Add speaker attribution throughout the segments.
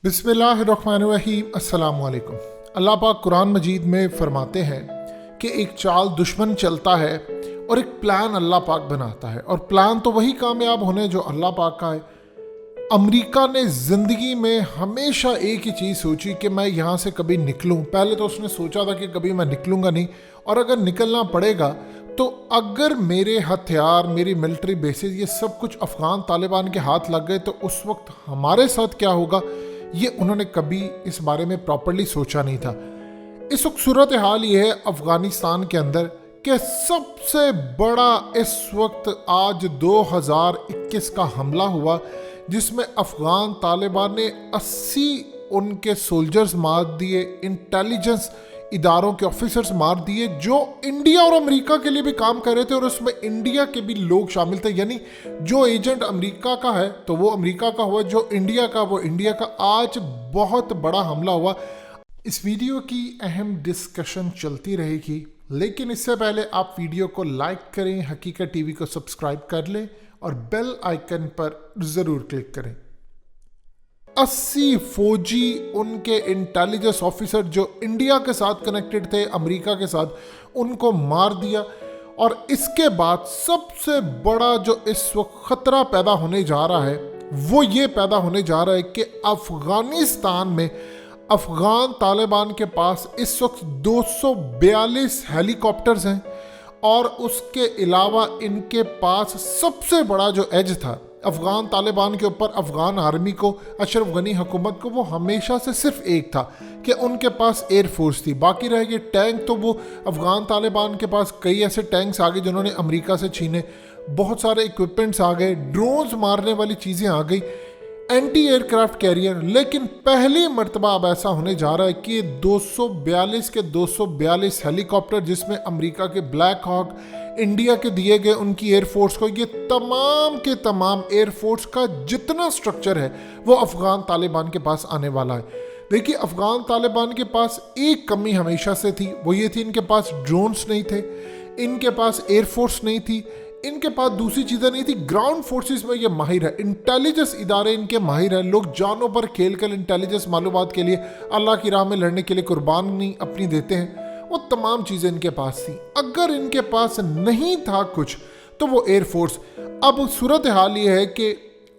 Speaker 1: बिस्मिल्लाहिर्रहमानिर्रहीम। अस्सलाम वालेकुम। अल्लाह पाक कुरान मजीद में फरमाते हैं कि एक चाल दुश्मन चलता है और एक प्लान अल्लाह पाक बनाता है, और प्लान तो वही कामयाब होने जो अल्लाह पाक का है। अमेरिका ने ज़िंदगी में हमेशा एक ही चीज़ सोची कि मैं यहाँ से कभी निकलूँ। पहले तो उसने सोचा था कि कभी मैं निकलूँगा नहीं, और अगर निकलना पड़ेगा तो अगर मेरे हथियार, मेरी मिलिट्री बेसिस, ये सब कुछ अफ़गान तालिबान के हाथ लग गए तो उस वक्त हमारे साथ क्या होगा, ये उन्होंने कभी इस बारे में प्रॉपर्ली सोचा नहीं था। इस वक्त सूरत हाल ये है अफ़गानिस्तान के अंदर कि सबसे बड़ा इस वक्त आज 2021 का हमला हुआ, जिसमें अफ़गान तालिबान ने 80 उनके सोल्जर्स मार दिए, इंटेलिजेंस इदारों के ऑफिसर्स मार दिए जो इंडिया और अमेरिका के लिए भी काम कर रहे थे, और उसमें इंडिया के भी लोग शामिल थे। यानी जो एजेंट अमेरिका का है तो वो अमेरिका का हुआ, जो इंडिया का वो इंडिया का। आज बहुत बड़ा हमला हुआ। इस वीडियो की अहम डिस्कशन चलती रहेगी, लेकिन इससे पहले आप वीडियो को लाइक करें, हकीकत टीवी को सब्सक्राइब कर लें और बेल आइकन पर ज़रूर क्लिक करें। 80 फौजी, उनके इंटेलिजेंस ऑफिसर जो इंडिया के साथ कनेक्टेड थे, अमेरिका के साथ, उनको मार दिया। और इसके बाद सबसे बड़ा जो इस वक्त ख़तरा पैदा होने जा रहा है वो ये पैदा होने जा रहा है कि अफ़गानिस्तान में अफ़गान तालिबान के पास इस वक्त 242 हेलीकॉप्टर्स हैं, और उसके अलावा इनके पास सबसे बड़ा जो एज था अफ़गान तालिबान के ऊपर, अफ़गान आर्मी को, अशरफ गनी हुकूमत को, वो हमेशा से सिर्फ एक था कि उनके पास एयर फोर्स थी। बाकी रह गए टैंक, तो वो अफ़गान तालिबान के पास कई ऐसे टैंक्स आ गए जिन्होंने अमेरिका से छीने, बहुत सारे इक्विपमेंट्स आ गए, ड्रोन्स मारने वाली चीज़ें आ गई, एंटी एयरक्राफ्ट कैरियर। लेकिन पहली मर्तबा अब ऐसा होने जा रहा है कि 242 के 242 हेलीकॉप्टर, जिसमें अमेरिका के ब्लैक हॉक, इंडिया के दिए गए उनकी एयरफोर्स को, ये तमाम के तमाम एयरफोर्स का जितना स्ट्रक्चर है वो अफ़गान तालिबान के पास आने वाला है। देखिए, अफ़गान तालिबान के पास एक कमी हमेशा से थी, वो ये थी इनके पास ड्रोन्स नहीं थे, इनके पास एयरफोर्स नहीं थी, इनके पास दूसरी चीज़ें नहीं थी। ग्राउंड फोर्सेस में ये माहिर है, इंटेलिजेंस इदारे इनके माहिर हैं। लोग जानों पर खेल कर इंटेलिजेंस मालूमात के लिए, अल्लाह की राह में लड़ने के लिए कुर्बानी अपनी देते हैं। वो तमाम चीज़ें इनके पास थी। अगर इनके पास नहीं था कुछ तो वो एयरफोर्स। अब सूरत हाल ये है कि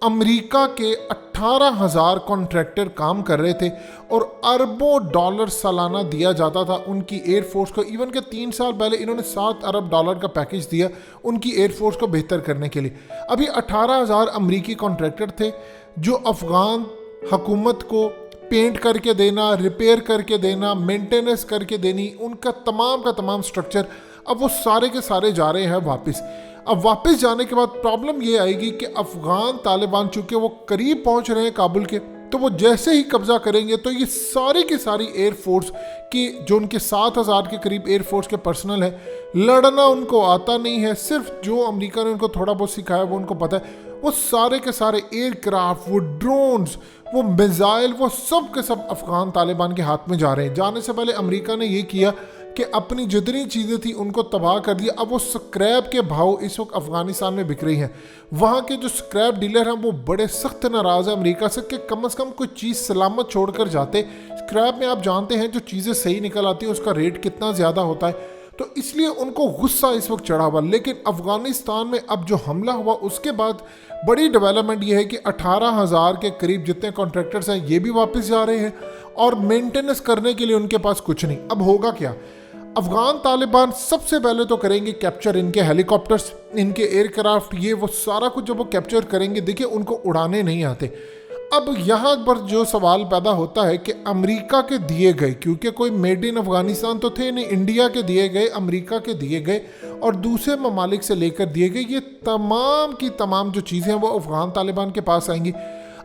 Speaker 1: अमेरिका के 18,000 कॉन्ट्रैक्टर काम कर रहे थे और अरबों डॉलर सालाना दिया जाता था उनकी एयरफोर्स को। इवन के 3 साल पहले इन्होंने 7 अरब डॉलर का पैकेज दिया उनकी एयरफोर्स को बेहतर करने के लिए। अभी 18,000 अमेरिकी कॉन्ट्रैक्टर थे जो अफ़गान हुकूमत को पेंट करके देना, रिपेयर करके देना, मेंटेनेंस करके देनी, उनका तमाम का तमाम स्ट्रक्चर, अब वो सारे के सारे जा रहे हैं वापस। अब वापस जाने के बाद प्रॉब्लम ये आएगी कि अफ़गान तालिबान चूँकि वो करीब पहुँच रहे हैं काबुल के, तो वो जैसे ही कब्ज़ा करेंगे तो ये सारी की सारी एयरफोर्स की, जो उनके 7,000 के करीब एयरफोर्स के पर्सनल है, लड़ना उनको आता नहीं है। सिर्फ जो अमेरिका ने उनको थोड़ा बहुत सिखाया वो उनको पता है। वो सारे के सारे एयरक्राफ्ट, वो ड्रोन्स, वो मिसाइल, वो सब के सब अफ़गान तालिबान के हाथ में जा रहे हैं। जाने से पहले अमेरिका ने ये किया कि अपनी जितनी चीज़ें थी उनको तबाह कर दिया। अब वो स्क्रैप के भाव इस वक्त अफ़गानिस्तान में बिक रही हैं। वहाँ के जो स्क्रैप डीलर हैं वो बड़े सख्त नाराज़ हैं अमेरिका से कि कम से कम कोई चीज़ सलामत छोड़ कर जाते। स्क्रैप में आप जानते हैं जो चीज़ें सही निकल आती हैं उसका रेट कितना ज़्यादा होता है, तो इसलिए उनको गुस्सा इस वक्त चढ़ा हुआ। लेकिन अफ़गानिस्तान में अब जो हमला हुआ उसके बाद बड़ी डेवलपमेंट ये है कि 18,000 के करीब जितने कॉन्ट्रैक्टर्स हैं ये भी वापस जा रहे हैं, और मेंटेनेंस करने के लिए उनके पास कुछ नहीं। अब होगा क्या, अफ़गान तालिबान सबसे पहले तो करेंगे कैप्चर इनके हेलीकॉप्टर्स, इनके एयरक्राफ्ट, ये वो सारा कुछ जब वो कैप्चर करेंगे, देखिए उनको उड़ाने नहीं आते। अब यहाँ पर जो सवाल पैदा होता है कि अमेरिका के दिए गए, क्योंकि कोई मेड इन अफ़गानिस्तान तो थे नहीं, इंडिया के दिए गए, अमेरिका के दिए गए और दूसरे ममालिक से लेकर दिए गए, ये तमाम की तमाम जो चीज़ें हैं वो अफ़गान तालिबान के पास आएंगी।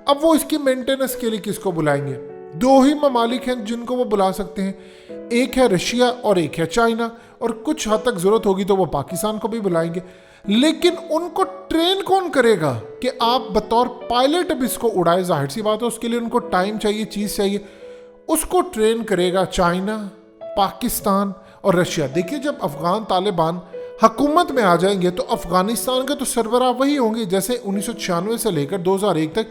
Speaker 1: अब वो इसकी मेंटेनेंस के लिए किसको बुलाएंगे? 2 ही ममालिक हैं जिनको वो बुला सकते हैं, एक है रशिया और एक है चाइना, और कुछ हद तक ज़रूरत होगी तो वो पाकिस्तान को भी बुलाएंगे। लेकिन उनको ट्रेन कौन करेगा कि आप बतौर पायलट अब इसको उड़ाए? जाहिर सी बात है उसके लिए उनको टाइम चाहिए, चीज़ चाहिए। उसको ट्रेन करेगा चाइना, पाकिस्तान और रशिया। देखिए, जब अफ़गान तालिबान हुकूमत में आ जाएंगे तो अफ़गानिस्तान के तो सरबराह वही होंगे जैसे 1996 से लेकर 2001 तक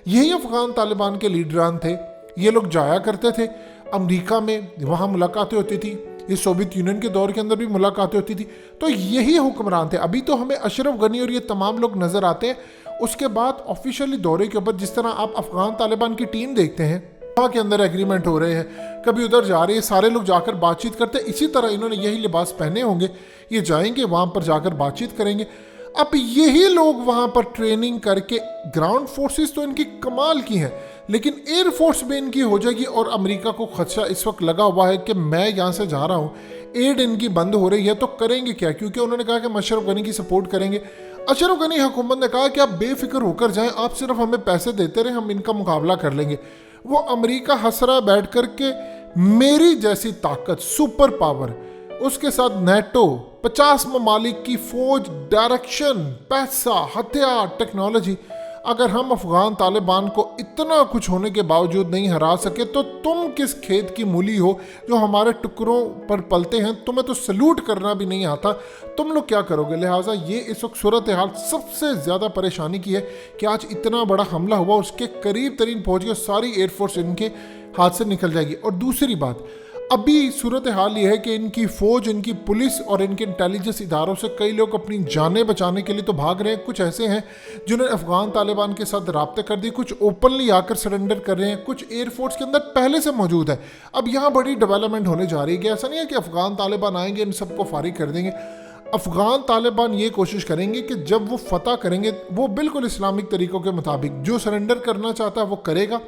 Speaker 1: यही अफ़गान तालिबान के लीडरान थे। یہ لوگ جایا کرتے تھے امریکہ میں، وہاں ملاقاتیں ہوتی تھی، یہ سوویت یونین کے دور کے اندر بھی ملاقاتیں ہوتی تھی، تو یہی حکمران تھے۔ ابھی تو ہمیں اشرف غنی اور یہ تمام لوگ نظر آتے ہیں، اس کے بعد آفیشیلی دورے کے اوپر جس طرح آپ افغان طالبان کی ٹیم دیکھتے ہیں، وہاں کے اندر ایگریمنٹ ہو رہے ہیں، کبھی ادھر جا رہے ہیں، سارے لوگ جا کر بات چیت کرتے ہیں، اسی طرح انہوں نے یہی لباس پہنے ہوں گے، یہ جائیں گے وہاں پر جا کر بات چیت کریں گے۔ اب یہی لوگ وہاں پر ٹریننگ کر کے، گراؤنڈ فورسز تو ان کی کمال کی ہیں لیکن ایئر فورس بھی ان کی ہو جائے گی، اور امریکہ کو خدشہ اس وقت لگا ہوا ہے کہ میں یہاں سے جا رہا ہوں، ایڈ ان کی بند ہو رہی ہے، تو کریں گے کیا؟ کیونکہ انہوں نے کہا کہ ہم اشرف غنی کی سپورٹ کریں گے۔ اشرف غنی حکومت نے کہا کہ آپ بے فکر ہو کر جائیں، آپ صرف ہمیں پیسے دیتے رہیں، ہم ان کا مقابلہ کر لیں گے۔ وہ امریکہ ہنس رہا بیٹھ کر کے میری جیسی طاقت، سپر پاور، اس کے ساتھ نیٹو، 50 ممالک کی فوج، ڈائریکشن، پیسہ، ہتھیار، ٹیکنالوجی، اگر ہم افغان طالبان کو اتنا کچھ ہونے کے باوجود نہیں ہرا سکے تو تم کس کھیت کی مولی ہو جو ہمارے ٹکڑوں پر پلتے ہیں؟ تمہیں تو سلوٹ کرنا بھی نہیں آتا، تم لوگ کیا کرو گے؟ لہٰذا یہ اس وقت صورتحال سب سے زیادہ پریشانی کی ہے کہ آج اتنا بڑا حملہ ہوا، اس کے قریب ترین پہنچ گیا، ساری ایئر فورس ان کے ہاتھ سے نکل جائے گی۔ اور دوسری بات، ابھی صورتحال یہ ہے کہ ان کی فوج، ان کی پولیس اور ان کے انٹیلیجنس اداروں سے کئی لوگ اپنی جانیں بچانے کے لیے تو بھاگ رہے ہیں، کچھ ایسے ہیں جنہوں نے افغان طالبان کے ساتھ رابطے کر دی، کچھ اوپنلی آ کر سرنڈر کر رہے ہیں، کچھ ایئر فورس کے اندر پہلے سے موجود ہے۔ اب یہاں بڑی ڈیولپمنٹ ہونے جا رہی ہے کہ ایسا نہیں ہے کہ افغان طالبان آئیں گے ان سب کو فارغ کر دیں گے۔ افغان طالبان یہ کوشش کریں گے کہ جب وہ فتح کریں گے وہ بالکل اسلامک طریقوں کے مطابق، جو سرنڈر کرنا چاہتا ہے وہ کرے گا،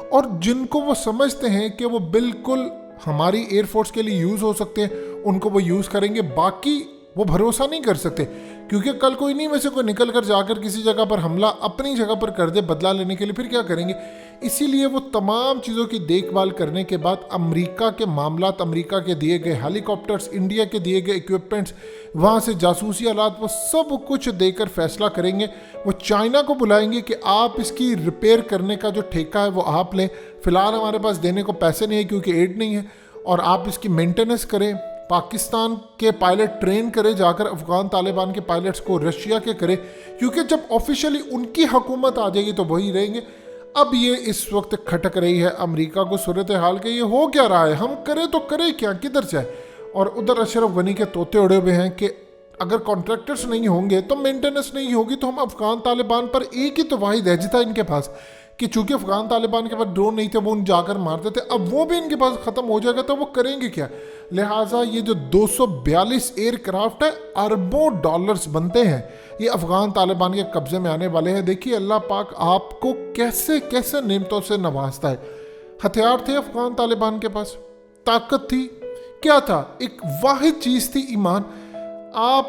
Speaker 1: اور جن کو وہ سمجھتے ہیں کہ وہ بالکل ہماری ایئر فورس کے لیے یوز ہو سکتے ہیں ان کو وہ یوز کریں گے، باقی وہ بھروسہ نہیں کر سکتے، کیونکہ کل کوئی نہیں میں سے کوئی نکل کر جا کر کسی جگہ پر حملہ اپنی جگہ پر کر دے بدلہ لینے کے لیے، پھر کیا کریں گے؟ اسی لیے وہ تمام چیزوں کی دیکھ بھال کرنے کے بعد امریکہ کے معاملات، امریکہ کے دیے گئے ہیلی کاپٹرز، انڈیا کے دیے گئے اکوپمنٹس، وہاں سے جاسوسی آلات، وہ سب کچھ دے کر فیصلہ کریں گے۔ وہ چائنا کو بلائیں گے کہ آپ اس کی ریپیئر کرنے کا جو ٹھیکہ ہے وہ آپ لیں، فی الحال ہمارے پاس دینے کو پیسے نہیں ہیں کیونکہ ایڈ نہیں ہے، اور آپ اس کی مینٹیننس کریں۔ پاکستان کے پائلٹ ٹرین کرے جا کر افغان طالبان کے پائلٹس کو، رشیا کے کرے، کیونکہ جب آفیشلی ان کی حکومت آ جائے گی تو وہی رہیں گے۔ اب یہ اس وقت کھٹک رہی ہے امریکہ کو صورتحال کہ یہ ہو کیا رہا ہے، ہم کرے تو کرے کیا، کدھر جائے؟ اور ادھر اشرف غنی کے طوطے اڑے ہوئے ہیں کہ اگر کانٹریکٹرز نہیں ہوں گے تو مینٹیننس نہیں ہوگی، تو ہم افغان طالبان پر ایک ہی تو واحد ایج تھا ان کے پاس کہ چونکہ افغان طالبان کے پاس ڈرون نہیں تھے، وہ ان جا کر مارتے تھے، اب وہ بھی ان کے پاس ختم ہو جائے گا تو وہ کریں گے کیا؟ لہٰذا یہ جو 242 ایئر کرافٹ ہے، اربوں ڈالرز بنتے ہیں، یہ افغان طالبان کے قبضے میں آنے والے ہیں۔ دیکھیے اللہ پاک آپ کو کیسے کیسے نعمتوں سے نوازتا ہے۔ ہتھیار تھے افغان طالبان کے پاس، طاقت تھی، کیا تھا؟ ایک واحد چیز تھی، ایمان۔ آپ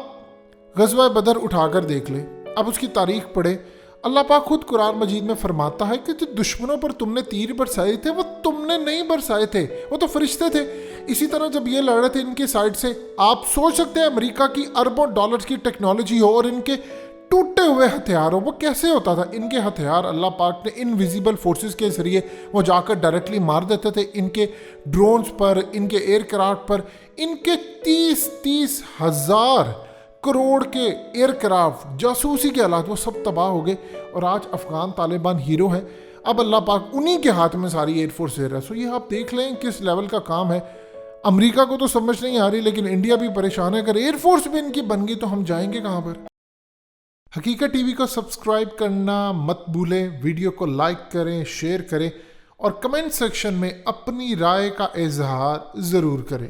Speaker 1: غزوہ بدر اٹھا کر دیکھ لیں، اب اس کی تاریخ پڑھیں، اللہ پاک خود قرآن مجید میں فرماتا ہے کہ جو دشمنوں پر تم نے تیر برسائے تھے وہ تم نے نہیں برسائے تھے، وہ تو فرشتے تھے۔ اسی طرح جب یہ لڑ رہے تھے ان کی سائڈ سے، آپ سوچ سکتے ہیں امریکہ کی اربوں ڈالرز کی ٹیکنالوجی ہو اور ان کے ٹوٹے ہوئے ہتھیار ہو، وہ کیسے ہوتا تھا؟ ان کے ہتھیار اللہ پاک نے انویزیبل فورسز کے ذریعے وہ جا کر ڈائریکٹلی مار دیتے تھے، ان کے ڈرونز پر، ان کے ایئر کرافٹ پر، ان کے 30 ہزار کروڑ کے ایئر کرافٹ، جاسوسی کے آلات، وہ سب تباہ ہو گئے، اور آج افغان طالبان ہیرو ہیں۔ اب اللہ پاک انہی کے ہاتھ میں ساری ایئر فورس دے رہا ہے۔ سو یہ آپ دیکھ لیں کس لیول کا کام ہے۔ امریکہ کو تو سمجھ نہیں آ رہی، لیکن انڈیا بھی پریشان ہے، اگر ایئر فورس بھی ان کی بن گئی تو ہم جائیں گے کہاں پر؟ حقیقت ٹی وی کو سبسکرائب کرنا مت بھولیں، ویڈیو کو لائک کریں، شیئر کریں، اور کمنٹ سیکشن میں اپنی رائے کا اظہار ضرور کریں۔